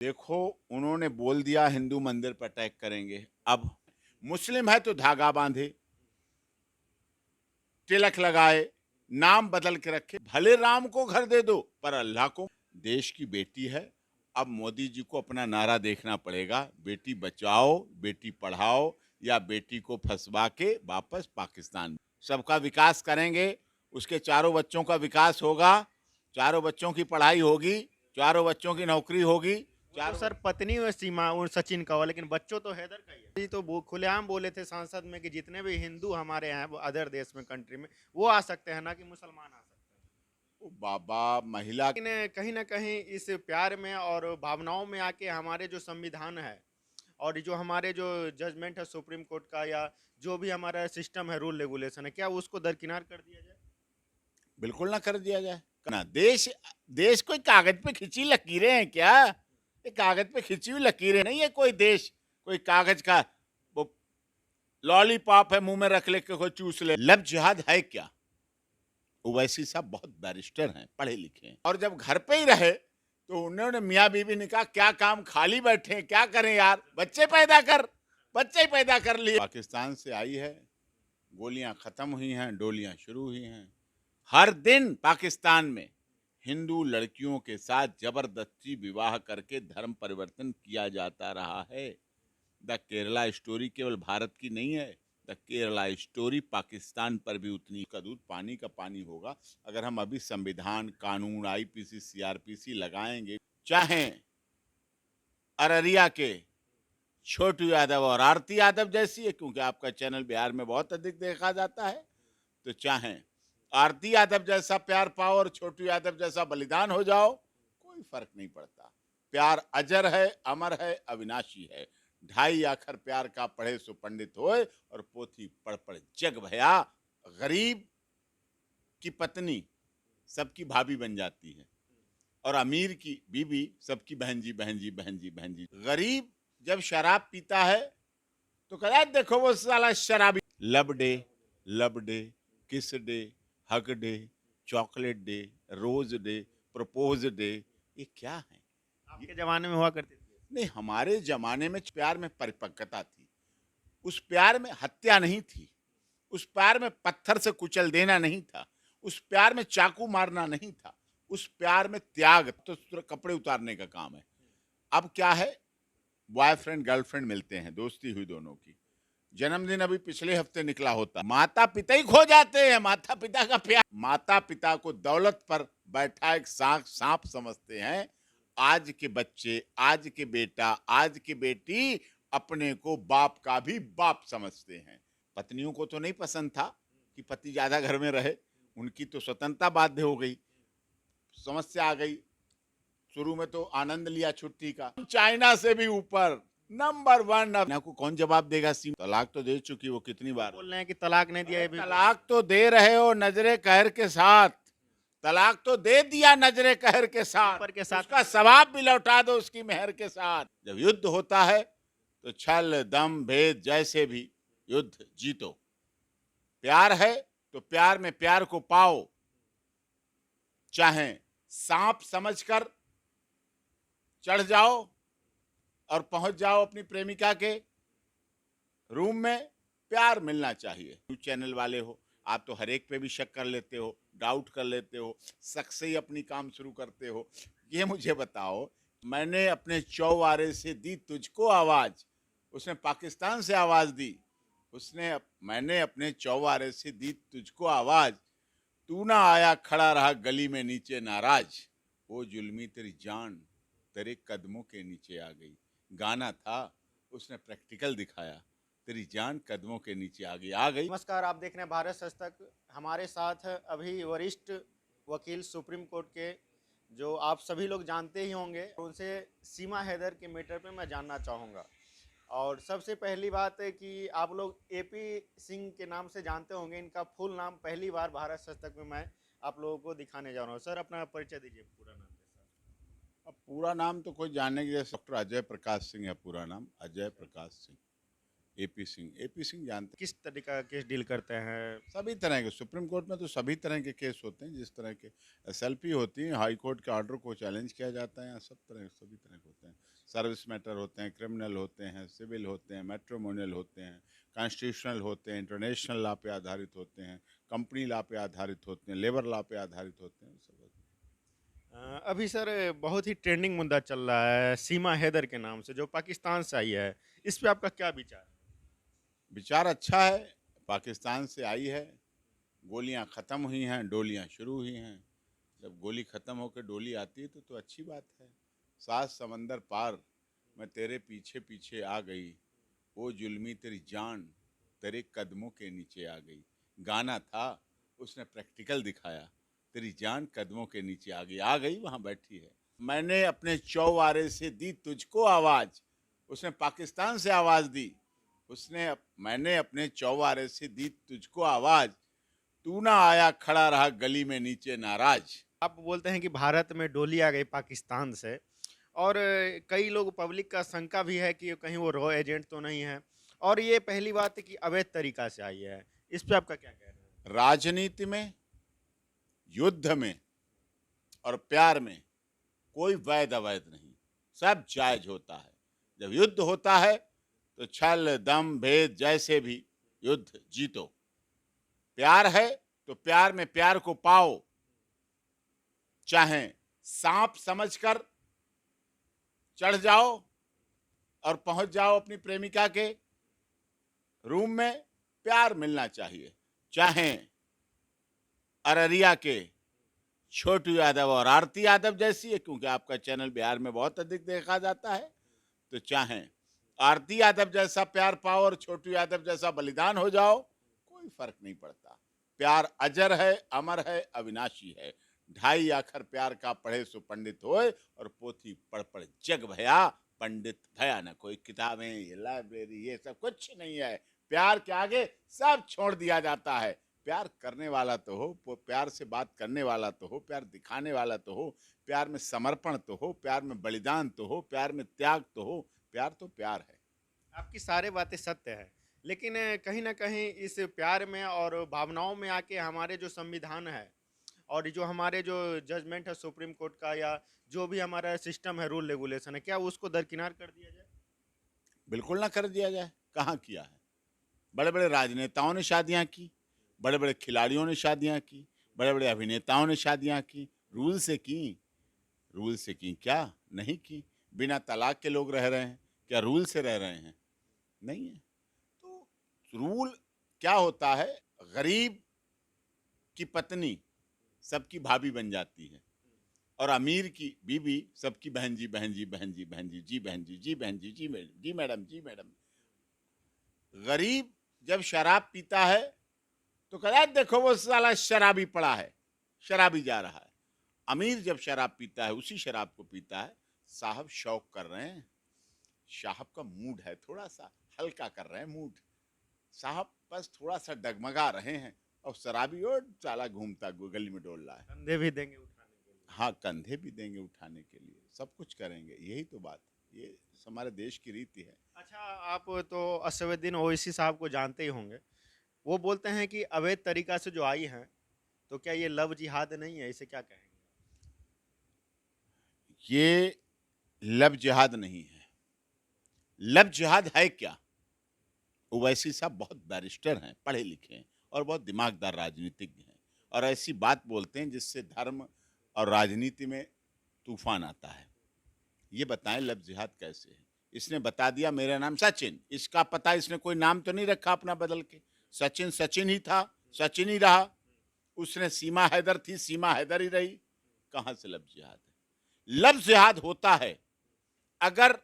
देखो, उन्होंने बोल दिया हिंदू मंदिर पर अटैक करेंगे। अब मुस्लिम है तो धागा बांधे, तिलक लगाए, नाम बदल के रखे। भले राम को घर दे दो पर अल्लाह को। देश की बेटी है। अब मोदी जी को अपना नारा देखना पड़ेगा, बेटी बचाओ बेटी पढ़ाओ, या बेटी को फंसवा के वापस पाकिस्तान। सबका विकास करेंगे, उसके चारों बच्चों का विकास होगा, चारों बच्चों की पढ़ाई होगी, चारों बच्चों की नौकरी होगी। वो तो सर पत्नी और सीमा और सचिन का हुआ, लेकिन बच्चों तो हैदर का ही है। जी तो वो खुलेआम बोले थे सांसद में कि जितने भी हिंदू हमारे हैं वो अदर देश में कंट्री में वो आ सकते हैं, ना कि मुसलमान आ सकते हैं। ओ बाबा, महिला। लेकिन कहीं ना कहीं इस प्यार में और भावनाओं में आके हमारे जो संविधान है और जो हमारे जो जजमेंट है सुप्रीम कोर्ट का, या जो भी हमारा सिस्टम है, रूल रेगुलेशन है, क्या उसको दरकिनार कर दिया जाए? बिल्कुल ना कर दिया जाए ना। देश देश कोई कागज पे खिंची लकीरें हैं क्या? ये कागज पे खिंची हुई लकीरें नहीं है कोई देश। कोई कागज का वो लॉलीपॉप है, मुंह में रख ले के कोई चूस ले। लब जिहाद है क्या? ओवैसी साहब बहुत बैरिस्टर हैं, पढ़े लिखे हैं, और जब घर पे ही रहे तो उन्होंने मियाँ बीवी ने कहा क्या काम, खाली बैठे हैं, क्या करें यार, बच्चे पैदा कर। बच्चे ही पैदा कर लिए। पाकिस्तान से आई है, गोलियां खत्म हुई हैं, डोलियां शुरू हुई हैं। हर दिन पाकिस्तान में हिंदू लड़कियों के साथ जबरदस्ती विवाह करके धर्म परिवर्तन किया जाता रहा है। द केरला स्टोरी केवल भारत की नहीं है, द केरला स्टोरी पाकिस्तान पर भी उतनी का दूध पानी का पानी होगा। अगर हम अभी संविधान, कानून, आईपीसी, सीआरपीसी लगाएंगे, चाहे अररिया के छोटू यादव और आरती यादव जैसी है, क्योंकि आपका चैनल बिहार में बहुत अधिक देखा जाता है, तो चाहे आरती यादव जैसा प्यार पाओ और छोटू यादव जैसा बलिदान हो जाओ, कोई फर्क नहीं पड़ता। प्यार अजर है, अमर है, अविनाशी है। ढाई आखर प्यार का पढ़े सो पंडित होए, और पोथी पढ़ पढ़ जग भया। गरीब की पत्नी सबकी भाभी बन जाती है, और अमीर की बीवी सबकी बहन जी, बहन जी, बहन जी, बहन जी। गरीब जब शराब पीता है तो कहता देखो वो साला शराबी। लब day, love day, kiss day, hug day, chocolate day, rose day, propose day, ये क्या है? आपके जमाने में हुआ करती थी? नहीं, हमारे जमाने में प्यार में परिपक्वता थी। उस प्यार में हत्या नहीं थी, उस प्यार में पत्थर से कुचल देना नहीं था, उस प्यार में चाकू मारना नहीं था, उस प्यार में त्याग, तो कपड़े उतारने का काम है। अब क्या है, बॉयफ्रेंड गर्लफ्रेंड मिलते हैं, दोस्ती हुई दोनों की, जन्मदिन अभी पिछले हफ्ते निकला होता, माता पिता ही खो जाते हैं। माता पिता का प्यार, माता पिता को दौलत पर बैठा एक सांप समझते हैं। आज के बच्चे, आज के बेटा, आज की बेटी अपने को बाप का भी बाप समझते हैं। पत्नियों को तो नहीं पसंद था कि पति ज्यादा घर में रहे, उनकी तो स्वतंत्रता बाध्य हो गई, समस्या आ गई। शुरू में तो आनंद लिया छुट्टी का, चाइना से भी ऊपर नंबर वन। अब को कौन जवाब देगा? सीम तलाक तो दे चुकी, वो कितनी बार बोल रहे हैं कि तलाक नहीं दिया, ये भी तलाक तो दे रहे हो नजरे कहर के साथ। तलाक तो दे दिया नजरे कहर के साथ, ऊपर के साथ उसका सवाब भी लौटा दो उसकी मेहर के साथ। जब युद्ध होता है तो छल दम भेद जैसे भी युद्ध जीतो। प्यार है तो प्यार में प्यार को पाओ, चाहे सांप समझकर चढ़ जाओ और पहुंच जाओ अपनी प्रेमिका के रूम में। प्यार मिलना चाहिए। न्यूज चैनल वाले हो आप तो हर एक पे भी शक कर लेते हो, डाउट कर लेते हो, शक से ही अपनी काम शुरू करते हो। ये मुझे बताओ, मैंने अपने चौबारे से दी तुझको आवाज, उसने पाकिस्तान से आवाज दी। मैंने अपने चौबारे से दी तुझको आवाज, तू ना आया खड़ा रहा गली में नीचे नाराज। वो जुल्मी तेरी जान तेरे कदमों के नीचे आ गई। गाना था, उसने प्रैक्टिकल दिखाया। तेरी जान कदमों के नीचे आ गई। नमस्कार, आप देख रहे हैं भारत सच तक। हमारे साथ अभी वरिष्ठ वकील सुप्रीम कोर्ट के, जो आप सभी लोग जानते ही होंगे, उनसे सीमा हैदर के मैटर पे मैं जानना चाहूँगा। और सबसे पहली बात है कि आप लोग एपी सिंह के नाम से जानते होंगे, इनका फुल नाम पहली बार भारत सच तक में मैं आप लोगों को दिखाने जा रहा हूँ। सर, अपना परिचय दीजिए, पूरा नाम के साथ। अब पूरा नाम तो कोई जानने के लिए, डॉक्टर अजय प्रकाश सिंह है पूरा नाम, अजय प्रकाश सिंह। एपी सिंह, एपी सिंह जानते? किस तरीका का केस डील करते हैं? सभी तरह के, सुप्रीम कोर्ट में तो सभी तरह के केस होते हैं। जिस तरह के एसएलपी होती है, हाई कोर्ट के ऑर्डर को चैलेंज किया जाता है, यहाँ सब तरह सभी तरह के होते हैं। सर्विस मैटर होते हैं, क्रिमिनल होते हैं, सिविल होते हैं, मैट्रिमोनियल होते हैं, कॉन्स्टिट्यूशनल होते हैं, इंटरनेशनल लॉ पे आधारित होते हैं, कंपनी लॉ पे आधारित होते हैं, लेबर लॉ पे आधारित होते हैं, सब होते अभी सर बहुत ही ट्रेंडिंग मुद्दा चल रहा है सीमा हैदर के नाम से, जो पाकिस्तान से आई है। इस पे आपका क्या विचार है? हैं। विचार अच्छा है, पाकिस्तान से आई है, गोलियां ख़त्म हुई हैं, डोलियां शुरू हुई हैं। जब गोली ख़त्म होकर डोली आती है तो अच्छी बात है। 7 समंदर पार मैं तेरे पीछे पीछे आ गई, वो जुल्मी तेरी जान तेरे कदमों के नीचे आ गई। गाना था, उसने प्रैक्टिकल दिखाया, तेरी जान कदमों के नीचे आ गई वहाँ बैठी है। मैंने अपने चौबारे से दी तुझको आवाज़, उसने पाकिस्तान से आवाज़ दी। मैंने अपने चौबारे से दी तुझको आवाज़, तू ना आया खड़ा रहा गली में नीचे नाराज। आप बोलते हैं कि भारत में डोली आ गई पाकिस्तान से, और कई लोग पब्लिक का शंका भी है कि कहीं वो रॉ एजेंट तो नहीं है, और ये पहली बात है कि अवैध तरीका से आई है। इस पे आपका क्या कहना है? राजनीति में, युद्ध में और प्यार में कोई वैध अवैध नहीं, सब जायज होता है। जब युद्ध होता है तो छल दम भेद जैसे भी युद्ध जीतो। प्यार है तो प्यार में प्यार को पाओ, चाहे सांप समझकर चढ़ जाओ और पहुंच जाओ अपनी प्रेमिका के रूम में, प्यार मिलना चाहिए। चाहे अररिया के छोटू यादव और आरती यादव जैसी है, क्योंकि आपका चैनल बिहार में बहुत अधिक देखा जाता है, तो चाहे आरती यादव जैसा प्यार पाओ और छोटू यादव जैसा बलिदान हो जाओ, कोई फर्क नहीं पड़ता। प्यार अजर है, अमर है, अविनाशी है। 2.5 आखर प्यार का पढ़े सो पंडित होए, और पोथी पढ़ पढ़ जग भया पंडित भया न कोई। किताबें, ये लाइब्रेरी, ये सब कुछ नहीं है। प्यार के आगे सब छोड़ दिया जाता है। प्यार करने वाला तो हो, प्यार से बात करने वाला तो हो, प्यार दिखाने वाला तो हो, प्यार में समर्पण तो हो, प्यार में बलिदान तो हो, प्यार में त्याग तो हो। प्यार तो प्यार है। आपकी सारी बातें सत्य है, लेकिन कहीं ना कहीं इस प्यार में और भावनाओं में आके हमारे जो संविधान है और जो हमारे जो जजमेंट है सुप्रीम कोर्ट का, या जो भी हमारा सिस्टम है, रूल रेगुलेशन है, क्या उसको दरकिनार कर दिया जाए? बिल्कुल ना कर दिया जाए। कहाँ किया है? बड़े बड़े राजनेताओं ने शादियां की, बड़े बड़े खिलाड़ियों ने शादियां की, बड़े बड़े अभिनेताओं ने शादियां की। रूल से की? रूल से की क्या? नहीं की। बिना तलाक के लोग रह रहे हैं, क्या रूल से रह रहे हैं? नहीं है। तो रूल क्या होता है? गरीब की पत्नी सबकी भाभी बन जाती है, और अमीर की बीवी सबकी बहन जी, बहन जी, बहन जी, बहन जी, जी बहन जी, जी बहन जी, जी मैडम, जी मैडम, जी मैडम। गरीब जब शराब पीता है तो कहता है देखो वो साला शराबी पड़ा है, शराबी जा रहा है। अमीर जब शराब पीता है, उसी शराब को पीता है, साहब शौक कर रहे हैं, साहब का मूड है, थोड़ा सा हल्का कर रहे हैं मूड, साहब बस थोड़ा सा डगमगा रहे हैं, और शराबी और साला घूमता गली में डोल रहा है। कंधे भी देंगे उठाने के लिए। हाँ, कंधे भी देंगे उठाने के लिए, सब कुछ करेंगे, यही तो बात है। ये हमारे देश की रीति है। अच्छा, आप तो असदुद्दीन ओवैसी साहब को जानते ही होंगे। वो बोलते हैं कि अवैध तरीका से जो आई हैं, तो क्या ये लव जिहाद नहीं है? इसे क्या कहेंगे? ये लब जिहाद नहीं है। लब जिहाद है क्या? ओवैसी साहब बहुत बैरिस्टर हैं, पढ़े लिखे हैं, और बहुत दिमागदार राजनीतिज्ञ हैं, और ऐसी बात बोलते हैं जिससे धर्म और राजनीति में तूफान आता है। ये बताएं लब जिहाद कैसे है? इसने बता दिया मेरा नाम सचिन, इसका पता इसने कोई नाम तो नहीं रखा अपना बदल के। सचिन सचिन ही था, सचिन ही रहा। उसने सीमा हैदर थी, सीमा हैदर ही रही। कहां से लब जिहाद है? लब जिहाद होता है अगर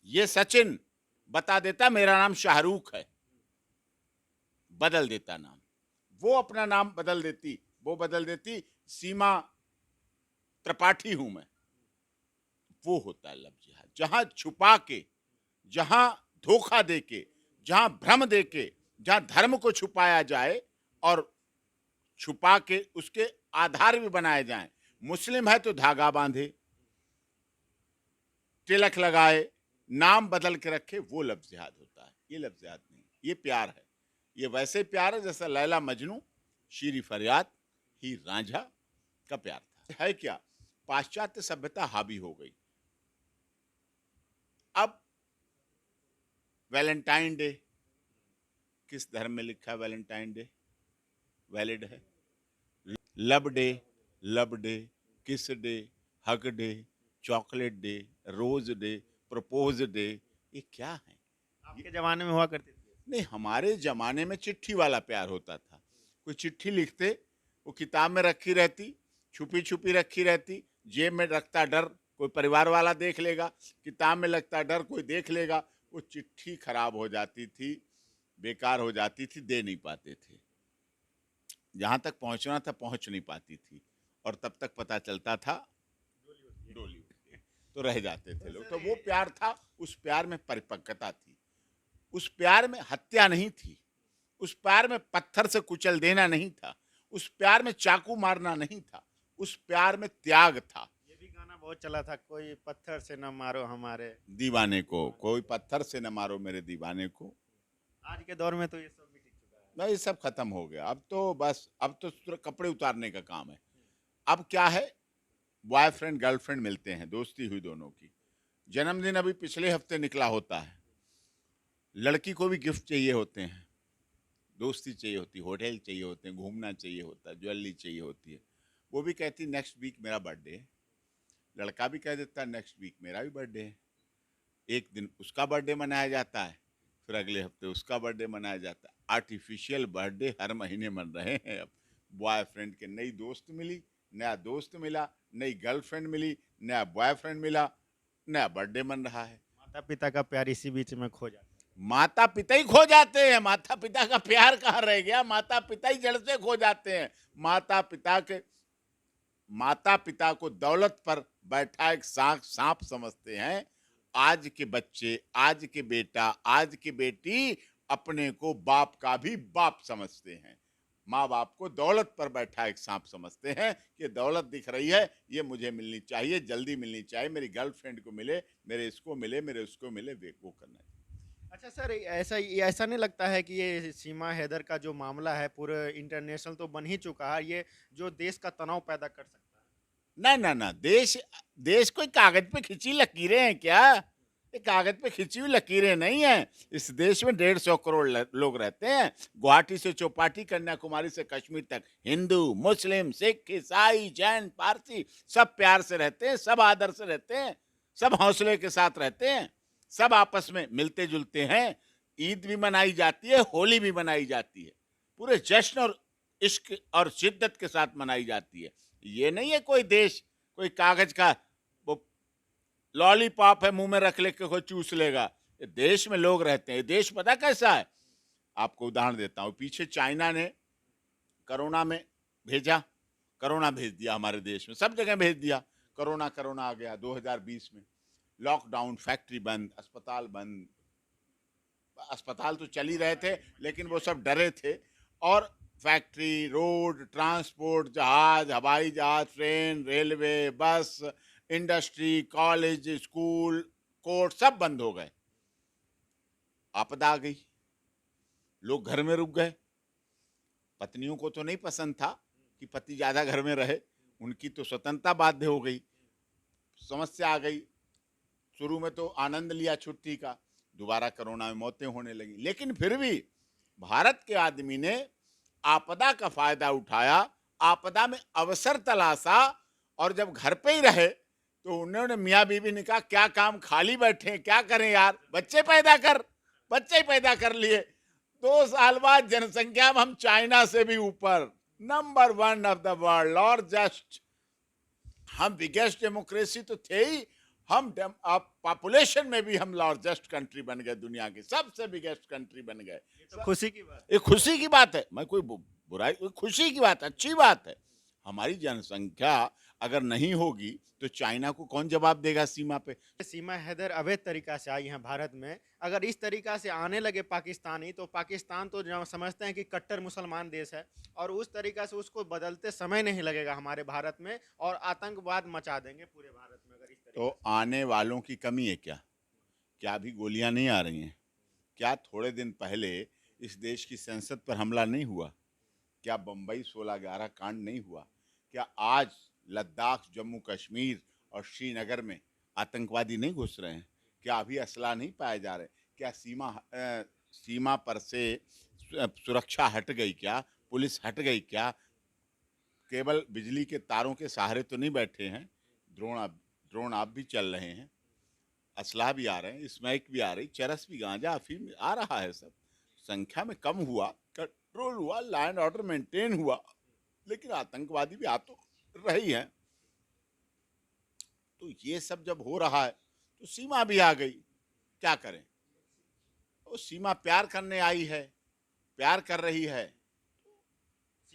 ये सचिन बता देता मेरा नाम शाहरुख है, बदल देता नाम, वो अपना नाम बदल देती, वो बदल देती सीमा त्रिपाठी हूं मैं, वो होता है लब जिहाद। जहां छुपा के, जहां धोखा देके, जहां भ्रम देके, जहां धर्म को छुपाया जाए और छुपा के उसके आधार भी बनाए जाएं। मुस्लिम है तो धागा बांधे, तिलक लगाए, नाम बदल के रखे, वो लब जिहाद होता है। ये लब जिहाद नहीं, ये प्यार है। ये वैसे प्यार है जैसा लैला मजनू, शीरी फरियाद, हीर रांझा का प्यार था। है क्या? पाश्चात्य सभ्यता हावी हो गई, वैलेंटाइन डे, किस धर्म में लिखा है वैलेंटाइन डे वैलिड है? Love day, love day, kiss day, hug day, chocolate day, rose day, propose day, ये क्या है? आपके जमाने में हुआ करती थी? नहीं, हमारे जमाने में चिट्ठी वाला प्यार होता था। कोई चिट्ठी लिखते, वो किताब में रखी रहती, छुपी छुपी रखी रहती, जेब में रखता डर कोई परिवार वाला देख लेगा, किताब में लगता डर कोई देख लेगा, वो चिट्ठी खराब हो जाती थी, बेकार हो जाती थी, दे नहीं पाते थे। जहां तक पहुंचना था पहुंच नहीं पाती थी, और तब तक पता चलता था डोली उठी है, तो रह जाते थे लोग। तो वो प्यार था, उस प्यार में परिपक्वता थी, उस प्यार में हत्या नहीं थी, उस प्यार में पत्थर से कुचल देना नहीं था, उस प्यार में चाकू मारना नहीं था, उस प्यार में त्याग था। ये भी गाना बहुत चला था, कोई पत्थर से न मारो हमारे दीवाने को, कोई पत्थर से न मारो मेरे दीवाने को। आज के दौर में तो ये सब भी टिक चुका है। नहीं, ये सब खत्म हो गया। अब तो बस, अब तो सिर्फ कपड़े उतारने का काम है। अब क्या है, बॉयफ्रेंड गर्लफ्रेंड मिलते हैं, दोस्ती हुई दोनों की। जन्मदिन अभी पिछले हफ्ते निकला होता है, लड़की को भी गिफ्ट चाहिए होते हैं, दोस्ती चाहिए होती है, होटल चाहिए होते हैं, घूमना चाहिए होता है, ज्वेलरी चाहिए होती है। वो भी कहती नेक्स्ट वीक मेरा बर्थडे है, लड़का भी कह देता है नेक्स्ट वीक मेरा भी बर्थडे है। एक दिन उसका बर्थडे मनाया जाता है, फिर अगले हफ्ते उसका बर्थडे मनाया जाता है। आर्टिफिशियल बर्थडे हर महीने मन रहे हैं। अब बॉयफ्रेंड के नई दोस्त मिली, नया दोस्त मिला, नई गर्लफ्रेंड मिली, नया बॉयफ्रेंड मिला, नया बर्थडे मन रहा है। माता पिता का प्यार इसी बीच में खो जाता है। माता पिता ही खो जाते हैं, माता पिता का प्यार कहाँ रह गया, माता पिता ही जड़ से खो जाते हैं। माता पिता को दौलत पर बैठा एक सांप समझते हैं। आज के बच्चे, आज के बेटा, आज की बेटी अपने को बाप का भी बाप समझते हैं। माँ बाप को दौलत पर बैठा एक सांप समझते हैं कि दौलत दिख रही है, ये मुझे मिलनी चाहिए, जल्दी मिलनी चाहिए, मेरी गर्लफ्रेंड को मिले, मेरे इसको मिले, मेरे उसको मिले, वो करना चाहिए। अच्छा सर, ऐसा नहीं लगता है कि ये सीमा हैदर का जो मामला है पूरे इंटरनेशनल तो बन ही चुका है, ये जो देश का तनाव पैदा कर सकता है? ना ना ना, देश कोई कागज पे खिंची लकीरें हैं क्या? ये कागज पे खिंची हुई लकीरें नहीं है। इस देश में 150 करोड़ लोग रहते हैं। गुवाहाटी से चौपाटी, कन्याकुमारी से कश्मीर तक, हिंदू, मुस्लिम, सिख, ईसाई, जैन, पारसी, सब प्यार से रहते हैं, सब आदर से रहते हैं, सब हौसले के साथ रहते हैं, सब आपस में मिलते जुलते हैं। ईद भी मनाई जाती है, होली भी मनाई जाती है, पूरे जश्न और इश्क और शिद्दत के साथ मनाई जाती है। ये नहीं है कोई देश कोई कागज का वो लॉलीपॉप है मुंह में रख ले के कोई चूस लेगा। ये देश में लोग रहते हैं। ये देश पता कैसा है, आपको उदाहरण देता हूं। पीछे चाइना ने कोरोना में भेजा, कोरोना भेज दिया हमारे देश में, सब जगह भेज दिया। कोरोना आ गया 2020 में, लॉकडाउन, फैक्ट्री बंद, अस्पताल बंद। अस्पताल तो चल ही रहे थे, लेकिन वो सब डरे थे। और फैक्ट्री, रोड, ट्रांसपोर्ट, जहाज, हवाई जहाज, ट्रेन, रेलवे, बस, इंडस्ट्री, कॉलेज, स्कूल, कोर्ट, सब बंद हो गए। आपदा आ गई, लोग घर में रुक गए। पत्नियों को तो नहीं पसंद था कि पति ज्यादा घर में रहे, उनकी तो स्वतंत्रता बाध्य हो गई, समस्या आ गई। शुरू में तो आनंद लिया छुट्टी का, दोबारा कोरोना में मौतें होने लगी। लेकिन फिर भी भारत के आदमी ने आपदा का फायदा उठाया, आपदा में अवसर तलाशा, और जब घर पे ही रहे तो उन्होंने, मियाँ बीवी ने कहा क्या काम, खाली बैठे हैं, क्या करें यार, बच्चे ही पैदा कर लिए। 2 साल बाद जनसंख्या में हम चाइना से भी ऊपर, नंबर 1 ऑफ द वर्ल्ड, और जस्ट हम बिगेस्ट डेमोक्रेसी तो थे ही, हम पॉपुलेशन में भी हम लार्जेस्ट कंट्री बन गए, दुनिया की सबसे बिगेस्ट कंट्री बन गए। तो खुशी की बात। ये खुशी की बात है, मैं कोई बुराई, खुशी की बात, अच्छी बात है। हमारी जनसंख्या अगर नहीं होगी तो चाइना को कौन जवाब देगा सीमा पे? सीमा हैदर अवैध तरीका से आई हैं भारत में, अगर इस तरीका से आने लगे पाकिस्तानी, तो पाकिस्तान तो समझते हैं कि कट्टर मुसलमान देश है, और उस तरीका से उसको बदलते समय नहीं लगेगा हमारे भारत में, और आतंकवाद मचा देंगे पूरे भारत में अगर इस तरीके तो आने वालों की कमी है क्या? क्या अभी गोलियां नहीं आ रही हैं? क्या थोड़े दिन पहले इस देश की संसद पर हमला नहीं हुआ? क्या बम्बई 16/11 कांड नहीं हुआ? क्या आज लद्दाख, जम्मू कश्मीर और श्रीनगर में आतंकवादी नहीं घुस रहे हैं? क्या अभी असला नहीं पाए जा रहे? क्या सीमा पर से सुरक्षा हट गई क्या? पुलिस हट गई क्या? केवल बिजली के तारों के सहारे तो नहीं बैठे हैं। ड्रोन आप भी चल रहे हैं, असलाह भी आ रहे हैं, स्मैक भी आ रही, चरस भी, गांजा, अफीम भी आ रहा है। सब संख्या में कम हुआ, कंट्रोल हुआ, लॉ एंड ऑर्डर मेंटेन हुआ, लेकिन आतंकवादी भी आ तो रही हैं। तो ये सब जब हो रहा है तो सीमा भी आ गई, क्या करें? वो सीमा प्यार करने आई है, प्यार कर रही है।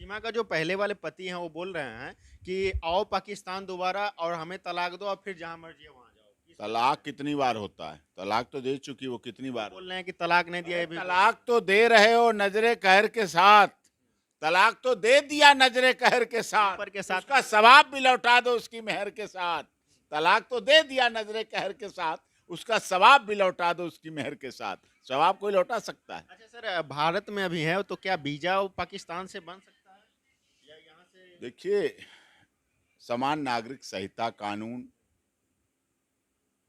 सीमा का जो पहले वाले पति हैं वो बोल रहे हैं कि आओ पाकिस्तान दोबारा और हमें तलाक दो और फिर जहां मर्जी है वहां जाओ। तलाक कितनी बार होता है? तलाक तो दे चुकी वो कितनी बार। बोल रहे हैं कि तलाक नहीं दिया अरे ये भी तलाक तो दे रहे हो नजरे कहर के साथ, तलाक तो दे दिया नजरे कहर के साथ, ऊपर के साथ उसका सवाब भी लौटा दो उसकी मेहर के साथ। तलाक तो दे दिया नजरे कहर के साथ, उसका सवाब भी लौटा दो उसकी मेहर के साथ। सवाब कोई लौटा सकता है? अच्छा सर, भारत में अभी है तो क्या वीजा पाकिस्तान से बन सकता है या यहाँ से? देखिए, समान नागरिक संहिता कानून,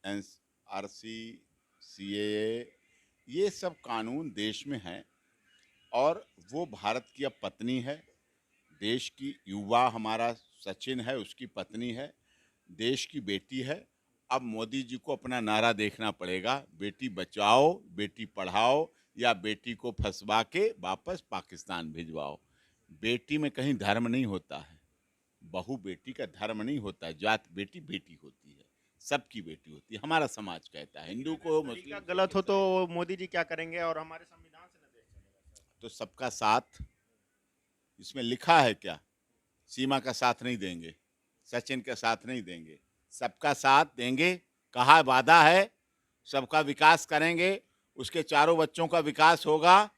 एनआरसी, सीएए, ये सब कानून देश में हैं और वो भारत की अब पत्नी है। देश की युवा हमारा सचिन है, उसकी पत्नी है, देश की बेटी है। अब मोदी जी को अपना नारा देखना पड़ेगा, बेटी बचाओ, बेटी पढ़ाओ, या बेटी को फंसवा के वापस पाकिस्तान भिजवाओ। बेटी में कहीं धर्म नहीं होता है, बहू बेटी का धर्म नहीं होता है, जात बेटी बेटी होती है, सबकी बेटी होती है, हमारा समाज कहता है। हिंदू को, तरीका मुस्लिम को, गलत हो तो मोदी जी क्या करेंगे और हमारे संविधान से न देश चलेगा सर। तो सबका साथ इसमें लिखा है क्या? सीमा का साथ नहीं देंगे, सचिन का साथ नहीं देंगे, सबका साथ देंगे, कहा वादा है, सबका विकास करेंगे, उसके चारों बच्चों का विकास होगा,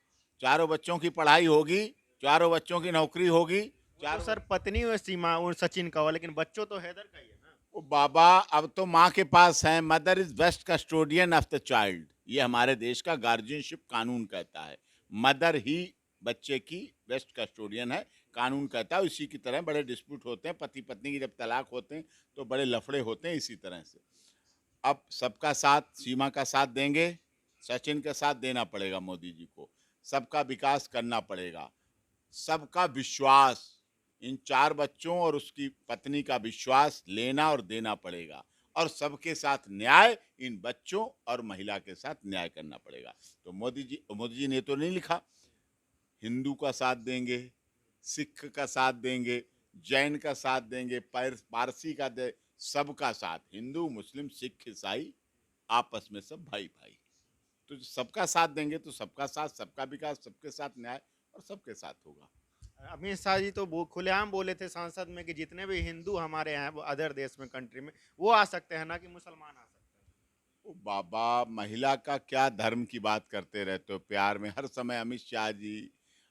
चारों बच्चों की पढ़ाई होगी, चारों बच्चों की नौकरी होगी। वो तो चारों सर पत्नी हुई सीमा और सचिन का हुआ, लेकिन बच्चों तो हैदर का ही है ना। ओ बाबा, अब तो माँ के पास है। Mother is best custodian of the child, ये हमारे देश का गार्जियनशिप कानून कहता है। मदर ही बच्चे की बेस्ट कस्टोडियन है, कानून कहता है। इसी की तरह बड़े डिस्प्यूट होते हैं, पति पत्नी की जब तलाक होते हैं तो बड़े लफड़े होते हैं इसी तरह से। अब सबका साथ, सीमा का साथ देंगे, सचिन का साथ देना पड़ेगा मोदी जी को, सबका विकास करना पड़ेगा, सबका विश्वास, इन चार बच्चों और उसकी पत्नी का विश्वास लेना और देना पड़ेगा, और सबके साथ न्याय, इन बच्चों और महिला के साथ न्याय करना पड़ेगा। तो मोदी जी ने तो नहीं लिखा हिंदू का साथ देंगे, सिख का साथ देंगे, जैन का साथ देंगे, पारसी का दे, सबका साथ, हिंदू मुस्लिम सिख ईसाई आपस में सब भाई भाई। तो सबका साथ देंगे तो सबका साथ, सबका विकास, सबके साथ न्याय और सबके साथ होगा। अमित शाह जी तो खुलेआम बोले थे संसद में कि जितने भी हिंदू हमारे हैं वो अदर देश में, कंट्री में, वो आ सकते हैं, ना कि मुसलमान आ सकते हैं। ओ बाबा, महिला का क्या धर्म की बात करते रहते हो प्यार में हर समय। अमित शाह जी,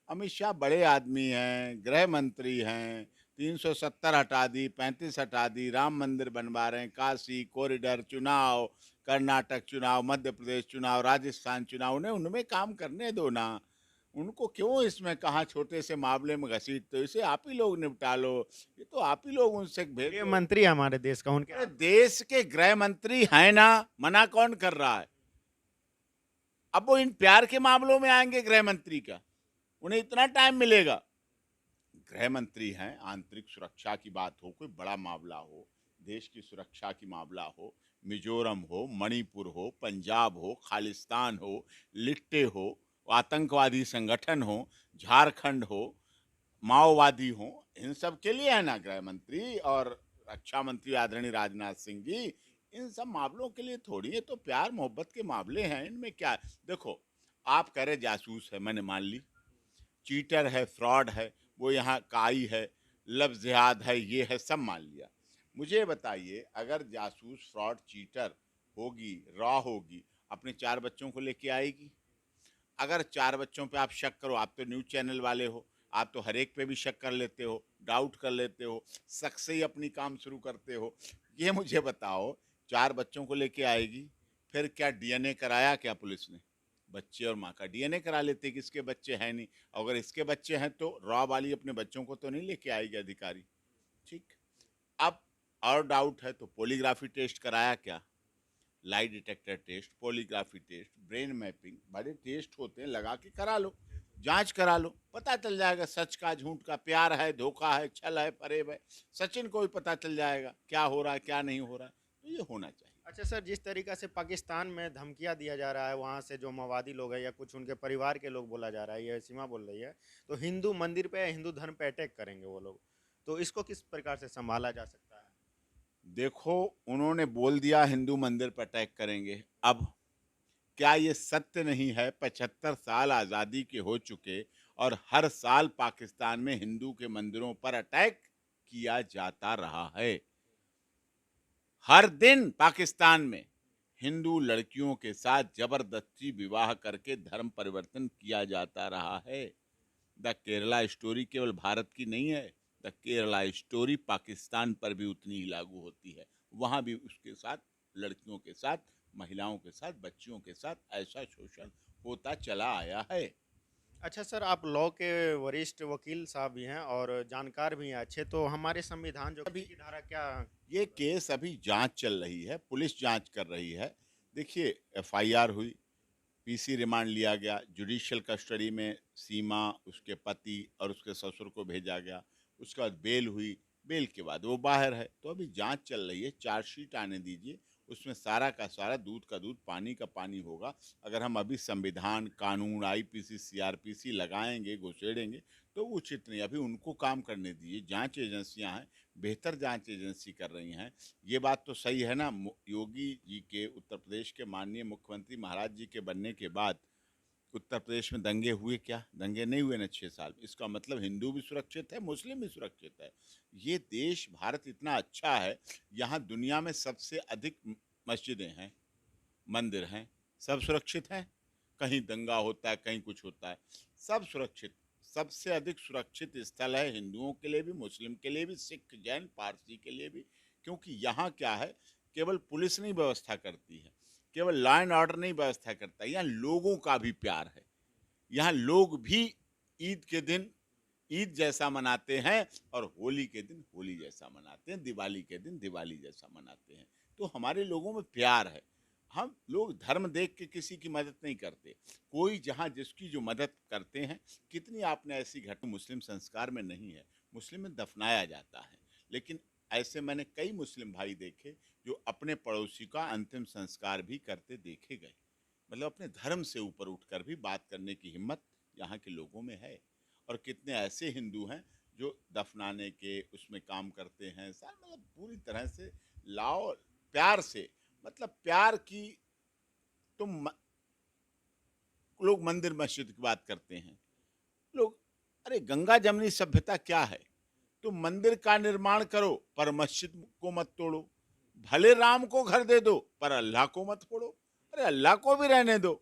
अमित शाह बड़े आदमी हैं, गृह मंत्री हैं, 370 हटा दी, 35 हटा दी, राम मंदिर बनवा रहे हैं, काशी कॉरिडोर, चुनाव, कर्नाटक चुनाव, मध्य प्रदेश चुनाव, राजस्थान चुनाव, उन्हें उनमें काम करने दो ना। उनको क्यों इसमें कहाँ छोटे से मामले में घसीटते हो? इसे आप ही लोग निपटा लो, ये तो आप ही लोग उनसे भेज गृह दो। मंत्री हमारे देश का, उनके अरे देश के गृह मंत्री हैं ना, मना कौन कर रहा है? अब वो इन प्यार के मामलों में आएंगे गृह मंत्री का? उन्हें इतना टाइम मिलेगा? गृह मंत्री हैं, आंतरिक सुरक्षा की बात हो, कोई बड़ा मामला हो, देश की सुरक्षा की मामला हो, मिजोरम हो, मणिपुर हो, पंजाब हो, खालिस्तान हो, लिट्टे हो, आतंकवादी संगठन हो, झारखंड हो, माओवादी हो, इन सब के लिए है ना गृह मंत्री। और रक्षा मंत्री आदरणीय राजनाथ सिंह जी, इन सब मामलों के लिए थोड़ी है। तो प्यार मोहब्बत के मामले हैं, इनमें क्या है? देखो, आप कह रहे जासूस है, मैंने मान ली, चीटर है, फ्रॉड है, वो यहाँ काई है, लफ्ज जिहाद है, ये है, सब मान लिया। मुझे बताइए, अगर जासूस फ्रॉड चीटर होगी, रॉ होगी, अपने चार बच्चों को लेके आएगी? अगर चार बच्चों पे आप शक करो, आप तो न्यूज़ चैनल वाले हो, आप तो हर एक पे भी शक कर लेते हो, डाउट कर लेते हो, शक से ही अपनी काम शुरू करते हो। ये मुझे बताओ, चार बच्चों को लेके आएगी, फिर क्या डीएनए कराया क्या पुलिस ने? बच्चे और माँ का डीएनए करा लेते कि इसके बच्चे हैं नहीं। अगर इसके बच्चे हैं तो रॉ वाली अपने बच्चों को तो नहीं लेके आएगी अधिकारी। ठीक, अब और डाउट है तो पॉलीग्राफी टेस्ट कराया क्या? Lie detector test, polygraphy test, brain mapping, बड़े टेस्ट होते हैं, लगा के करा लो, जांच करा लो, पता चल जाएगा सच का झूठ का, प्यार है धोखा है, छल है फरेब है, सचिन को भी पता चल जाएगा क्या हो रहा है क्या नहीं हो रहा है। तो ये होना चाहिए। अच्छा सर, जिस तरीका से पाकिस्तान में धमकियां दिया जा रहा है, वहाँ से जो माओवादी लोग हैं या कुछ उनके परिवार के लोग बोला जा रहा है, ये सीमा बोल रही है, तो हिंदू मंदिर पे हिंदू धर्म पे अटैक करेंगे वो लोग, तो इसको किस प्रकार से संभाला जा सकता है? देखो, उन्होंने बोल दिया हिंदू मंदिर पर अटैक करेंगे। अब क्या ये सत्य नहीं है? 75 साल आज़ादी के हो चुके और हर साल पाकिस्तान में हिंदू के मंदिरों पर अटैक किया जाता रहा है। हर दिन पाकिस्तान में हिंदू लड़कियों के साथ जबरदस्ती विवाह करके धर्म परिवर्तन किया जाता रहा है। द केरला स्टोरी केवल भारत की नहीं है, द केरला स्टोरी पाकिस्तान पर भी उतनी ही लागू होती है। वहाँ भी उसके साथ, लड़कियों के साथ, महिलाओं के साथ, बच्चियों के साथ ऐसा शोषण होता चला आया है। अच्छा सर, आप लॉ के वरिष्ठ वकील साहब भी हैं और जानकार भी हैं अच्छे, तो हमारे संविधान जो की धारा क्या? ये केस अभी जांच चल रही है, पुलिस जांच कर रही है। देखिए, एफआईआर हुई, पीसी रिमांड लिया गया, जुडिशियल कस्टडी में सीमा, उसके पति और उसके ससुर को भेजा गया, उसके बाद बेल हुई, बेल के बाद वो बाहर है। तो अभी जांच चल रही है, चार्जशीट आने दीजिए, उसमें सारा का सारा दूध का दूध पानी का पानी होगा। अगर हम अभी संविधान, कानून, आईपीसी, सीआरपीसी लगाएंगे, घुसेड़ेंगे तो उचित नहीं। अभी उनको काम करने दीजिए, जांच एजेंसियां हैं, बेहतर जांच एजेंसी कर रही हैं। ये बात तो सही है ना, योगी जी के, उत्तर प्रदेश के माननीय मुख्यमंत्री महाराज जी के बनने के बाद उत्तर प्रदेश में दंगे हुए क्या? दंगे नहीं हुए ना 6 साल। इसका मतलब हिंदू भी सुरक्षित है, मुस्लिम भी सुरक्षित है। ये देश भारत इतना अच्छा है, यहाँ दुनिया में सबसे अधिक मस्जिदें हैं, मंदिर हैं, सब सुरक्षित हैं। कहीं दंगा होता है, कहीं कुछ होता है, सब सुरक्षित। सबसे अधिक सुरक्षित स्थल है हिंदुओं के लिए भी, मुस्लिम के लिए भी, सिख, जैन, पारसी के लिए भी। क्योंकि यहाँ क्या है, केवल पुलिस नहीं व्यवस्था करती है, केवल लॉ एंड ऑर्डर नहीं व्यवस्था करता, यहाँ लोगों का भी प्यार है। यहाँ लोग भी ईद के दिन ईद जैसा मनाते हैं और होली के दिन होली जैसा मनाते हैं, दिवाली के दिन दिवाली जैसा मनाते हैं। तो हमारे लोगों में प्यार है। हम लोग धर्म देख के किसी की मदद नहीं करते, कोई जहाँ जिसकी जो मदद करते हैं। कितनी आपने ऐसी घटना, मुस्लिम संस्कार में नहीं है, मुस्लिम में दफनाया जाता है, लेकिन ऐसे मैंने कई मुस्लिम भाई देखे जो अपने पड़ोसी का अंतिम संस्कार भी करते देखे गए। मतलब अपने धर्म से ऊपर उठकर भी बात करने की हिम्मत यहाँ के लोगों में है। और कितने ऐसे हिंदू हैं जो दफनाने के उसमें काम करते हैं, सारे मतलब पूरी तरह से लाओ, प्यार से, मतलब प्यार की। तुम लोग मंदिर मस्जिद की बात करते हैं, लोग, अरे गंगा जमनी सभ्यता क्या है? तुम मंदिर का निर्माण करो पर मस्जिद को मत तोड़ो, भले राम को घर दे दो पर अल्लाह को मत फोड़ो। अरे अल्लाह को भी रहने दो,